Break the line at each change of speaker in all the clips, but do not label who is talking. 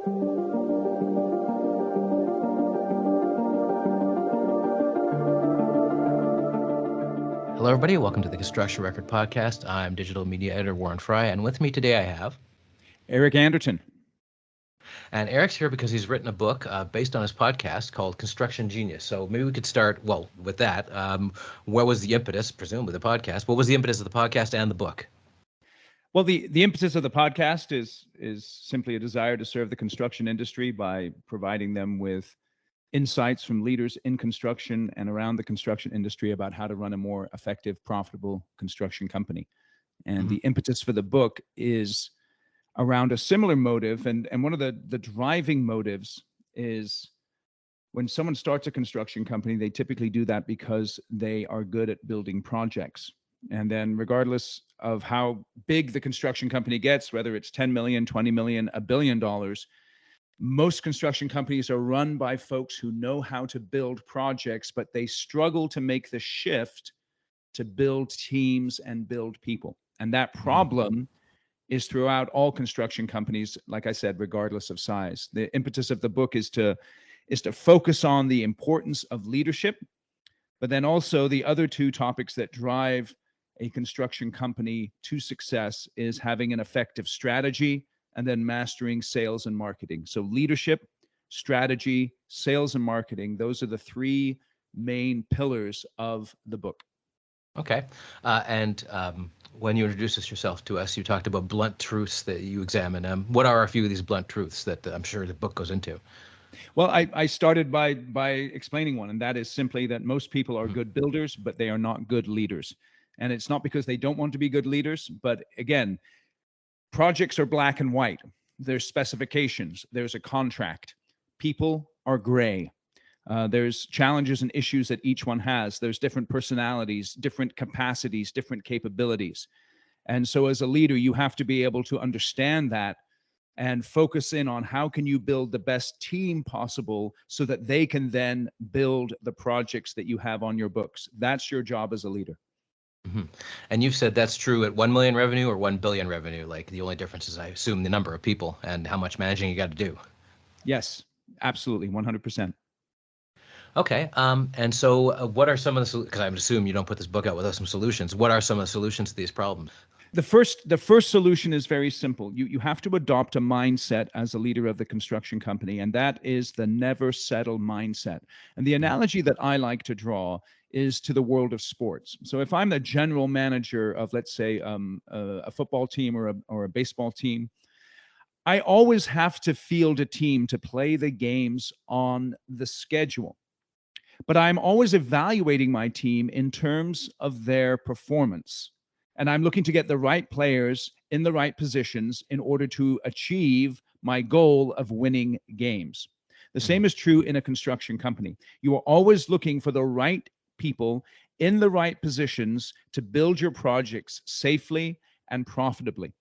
Hello, everybody. Welcome to the Construction Record Podcast. I'm digital media editor Warren Frey, and with me today I have
Eric Anderton.
And Eric's here because he's written a book based on his podcast called Construction Genius. So maybe we could start, with that. What was the impetus, presumably the podcast? What was the impetus of the podcast and the book?
Well, the impetus of the podcast is simply a desire to serve the construction industry by providing them with insights from leaders in construction and around the construction industry about how to run a more effective, profitable construction company. And the impetus for the book is around a similar motive. And one of the driving motives is when someone starts a construction company, they typically do that because they are good at building projects. And then regardless of how big the construction company gets, whether it's 10 million, 20 million, $1 billion, most construction companies are run by folks who know how to build projects, but they struggle to make the shift to build teams and build people. And that problem is throughout all construction companies, like I said, regardless of size. The impetus of the book is to focus on the importance of leadership, but then also the other two topics that drive a construction company to success is having an effective strategy and then mastering sales and marketing. So leadership, strategy, sales, and marketing, those are the three main pillars of the book.
Okay. When you introduced yourself to us, you talked about blunt truths that you examine. What are a few of these blunt truths that I'm sure the book goes into?
Well, I started by explaining one, and that is simply that most people are good builders, but they are not good leaders. And it's not because they don't want to be good leaders, but again, projects are black and white. There's specifications. There's a contract. People are gray. There's challenges and issues that each one has. There's different personalities, different capacities, different capabilities. And so as a leader, you have to be able to understand that and focus in on how can you build the best team possible so that they can then build the projects that you have on your books. That's your job as a leader.
Mm-hmm. And you've said that's true at 1 million revenue or 1 billion revenue. Like the only difference is, I assume, the number of people and how much managing you got to do.
Yes, absolutely, 100%.
Okay. And so what are some of the, because I would assume you don't put this book out without some solutions. What are some of the solutions to these problems?
The first solution is very simple. You have to adopt a mindset as a leader of the construction company, and that is the never settle mindset. And the analogy that I like to draw is to the world of sports. So if I'm the general manager of, let's say, a football team or a baseball team, I always have to field a team to play the games on the schedule. But I'm always evaluating my team in terms of their performance. And I'm looking to get the right players in the right positions in order to achieve my goal of winning games. The same is true in a construction company. You are always looking for the right people in the right positions to build your projects safely and profitably.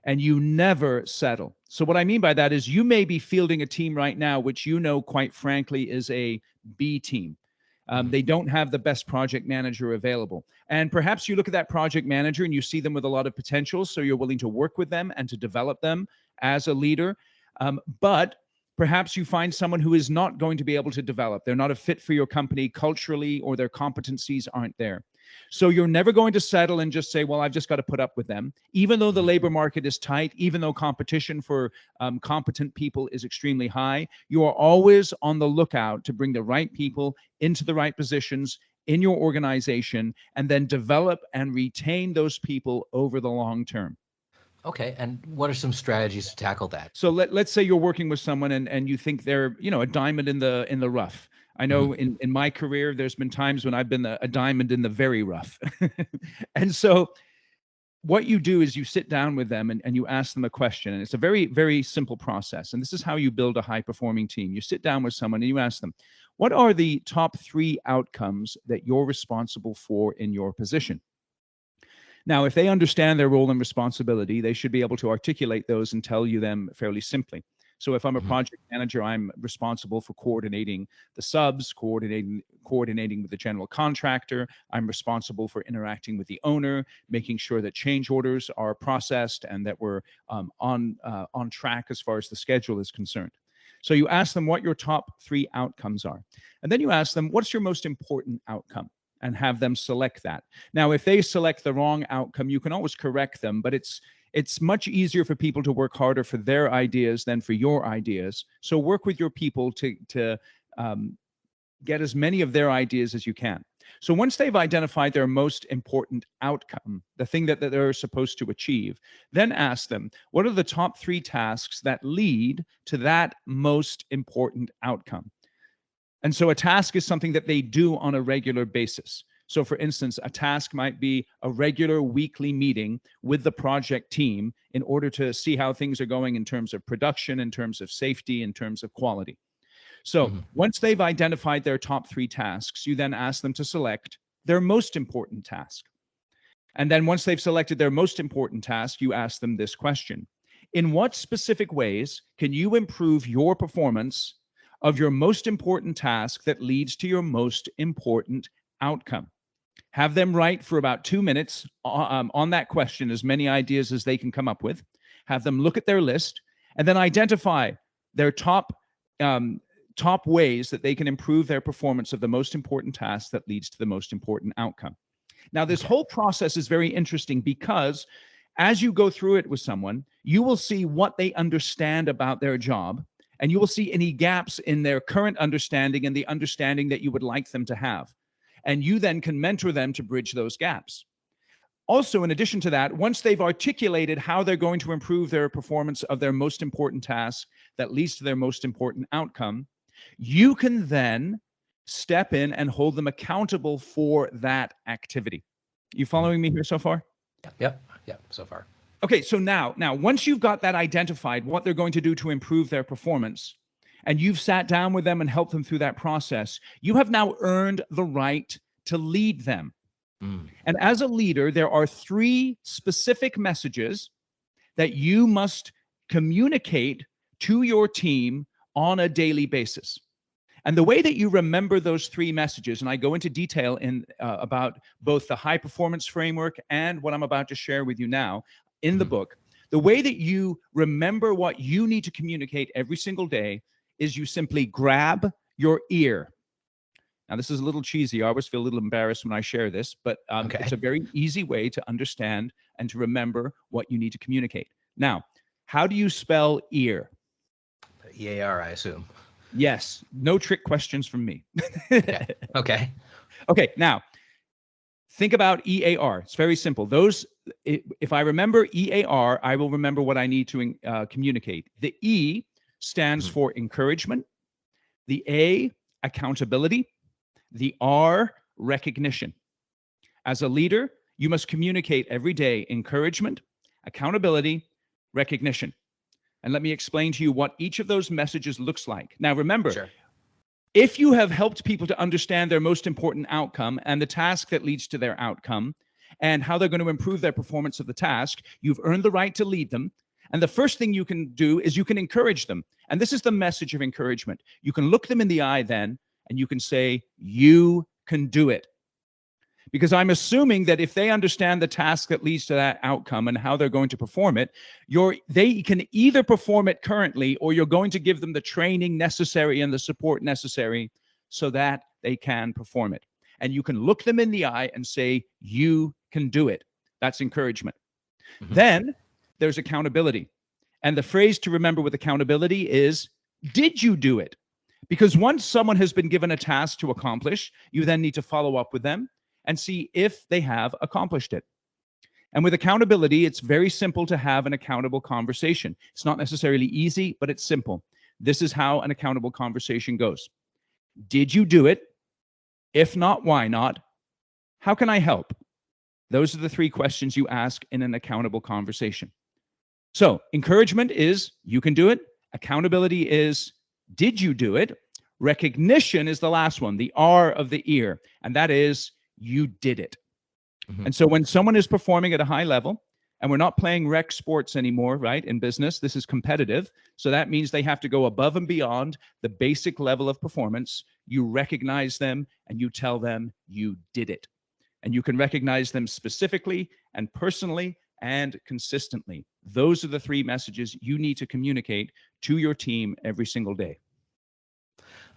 And you never settle. So what I mean by that is you may be fielding a team right now, which you know, quite frankly, is a B team. They don't have the best project manager available. And perhaps you look at that project manager and you see them with a lot of potential, so you're willing to work with them and to develop them as a leader. But perhaps you find someone who is not going to be able to develop. They're not a fit for your company culturally, or their competencies aren't there. So you're never going to settle and just say, well, I've just got to put up with them. Even though the labor market is tight, even though competition for competent people is extremely high, you are always on the lookout to bring the right people into the right positions in your organization and then develop and retain those people over the long term.
Okay, and what are some strategies to tackle that?
So let's say you're working with someone and you think they're, a diamond in the rough. I know in my career, there's been times when I've been a diamond in the very rough. And so what you do is you sit down with them and you ask them a question. And it's a very, very simple process. And this is how you build a high-performing team. You sit down with someone and you ask them, what are the top 3 outcomes that you're responsible for in your position? Now, if they understand their role and responsibility, they should be able to articulate those and tell you them fairly simply. So if I'm a project manager, I'm responsible for coordinating the subs, coordinating with the general contractor. I'm responsible for interacting with the owner, making sure that change orders are processed and that we're on track as far as the schedule is concerned. So you ask them what your top 3 outcomes are. And then you ask them, what's your most important outcome? And have them select that. Now, if they select the wrong outcome, you can always correct them, but it's much easier for people to work harder for their ideas than for your ideas. So work with your people to get as many of their ideas as you can. So once they've identified their most important outcome, the thing that they're supposed to achieve, then ask them, what are the top 3 tasks that lead to that most important outcome? And so a task is something that they do on a regular basis. So for instance, a task might be a regular weekly meeting with the project team in order to see how things are going in terms of production, in terms of safety, in terms of quality. So once they've identified their top 3 tasks, you then ask them to select their most important task. And then once they've selected their most important task, you ask them this question: in what specific ways can you improve your performance of your most important task that leads to your most important outcome? Have them write for about 2 minutes on that question, as many ideas as they can come up with. Have them look at their list and then identify their top ways that they can improve their performance of the most important task that leads to the most important outcome. Now, this whole process is very interesting because as you go through it with someone, you will see what they understand about their job, and you will see any gaps in their current understanding and the understanding that you would like them to have. And you then can mentor them to bridge those gaps. Also, in addition to that, once they've articulated how they're going to improve their performance of their most important task that leads to their most important outcome, you can then step in and hold them accountable for that activity. You following me here so far?
Yep, so far.
Okay, so now once you've got that identified, what they're going to do to improve their performance, and you've sat down with them and helped them through that process, you have now earned the right to lead them. And as a leader, there are 3 specific messages that you must communicate to your team on a daily basis. And the way that you remember those 3 messages, and I go into detail in about both the high performance framework and what I'm about to share with you now in the book, the way that you remember what you need to communicate every single day is you simply grab your ear. Now, this is a little cheesy. I always feel a little embarrassed when I share this, but it's a very easy way to understand and to remember what you need to communicate. Now, how do you spell ear?
EAR, I assume.
Yes. No trick questions from me.
Okay.
Okay. Now, think about EAR. It's very simple. If I remember EAR, I will remember what I need to communicate. The E stands for encouragement. The A, accountability. The R, recognition. As a leader, you must communicate every day encouragement, accountability, recognition. And let me explain to you what each of those messages looks like. Now, remember, if you have helped people to understand their most important outcome and the task that leads to their outcome and how they're going to improve their performance of the task, you've earned the right to lead them. And the first thing you can do is you can encourage them. And this is the message of encouragement. You can look them in the eye then, and you can say, you can do it. Because I'm assuming that if they understand the task that leads to that outcome and how they're going to perform it, they can either perform it currently, or you're going to give them the training necessary and the support necessary so that they can perform it. And you can look them in the eye and say, you can do it. That's encouragement. Then there's accountability. And the phrase to remember with accountability is, did you do it? Because once someone has been given a task to accomplish, you then need to follow up with them and see if they have accomplished it. And with accountability, it's very simple to have an accountable conversation. It's not necessarily easy, but it's simple. This is how an accountable conversation goes. Did you do it? If not, why not? How can I help? Those are the 3 questions you ask in an accountable conversation. So encouragement is, you can do it. Accountability is, did you do it? Recognition is the last one, the R of the ear, and that is, you did it. And so when someone is performing at a high level And we're not playing rec sports anymore, right? In business, this is competitive. So that means they have to go above and beyond the basic level of performance. You recognize them and you tell them you did it. And you can recognize them specifically and personally and consistently. Those are the three messages you need to communicate to your team every single day.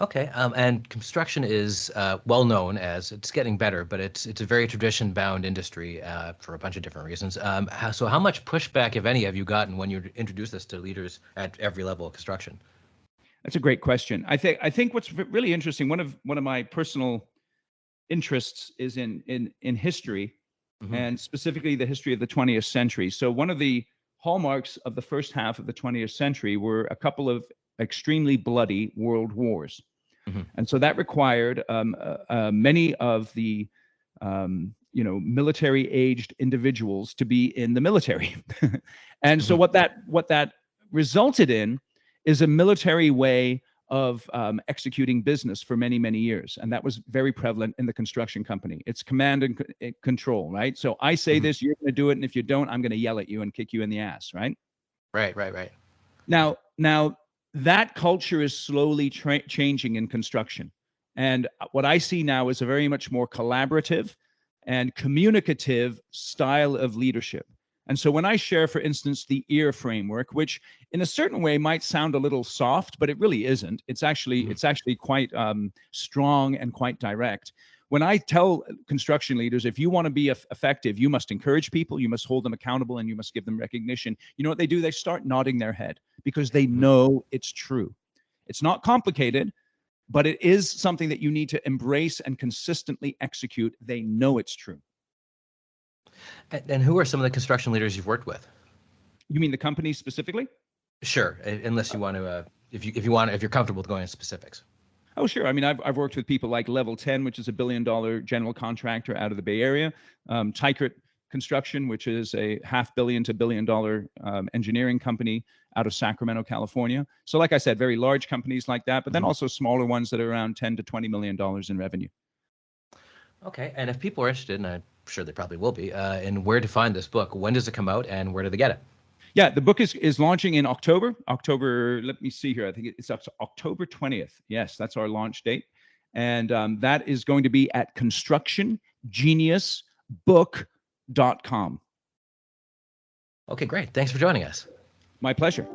Okay, and construction is well known as, it's getting better, but it's a very tradition-bound industry for a bunch of different reasons. So how much pushback, if any, have you gotten when you introduce this to leaders at every level of construction?
That's a great question. I think what's really interesting, one of my personal interests is in history, and specifically the history of the 20th century. So one of the hallmarks of the first half of the 20th century were a couple of extremely bloody world wars. And so that required many of the military-aged individuals to be in the military. And so what that resulted in is a military way of executing business for many, many years. And that was very prevalent in the construction company. It's command and control, right? So I say this, you're going to do it, and if you don't, I'm going to yell at you and kick you in the ass, right?
Right.
Now, that culture is slowly changing in construction. And what I see now is a very much more collaborative and communicative style of leadership. And so when I share, for instance, the EAR framework, which in a certain way might sound a little soft, but it really isn't. It's actually quite strong and quite direct. When I tell construction leaders, if you want to be effective, you must encourage people, you must hold them accountable, and you must give them recognition. You know what they do? They start nodding their head because they know it's true. It's not complicated, but it is something that you need to embrace and consistently execute. They know it's true.
And who are some of the construction leaders you've worked with?
You mean the company specifically?
Sure, unless you want to, if you're comfortable with going into specifics.
Oh, sure. I mean, I've worked with people like Level 10, which is a $1 billion general contractor out of the Bay Area, Tykert Construction, which is a $500 million to $1 billion engineering company out of Sacramento, California. So like I said, very large companies like that, but then also smaller ones that are around $10 to $20 million in revenue.
Okay, and if people are interested, and I'm sure they probably will be, in where to find this book, when does it come out and where do they get it?
Yeah, the book is launching in October. Let me see here. I think it's October 20th. Yes, that's our launch date. And that is going to be at constructiongeniusbook.com.
Okay, great. Thanks for joining us.
My pleasure.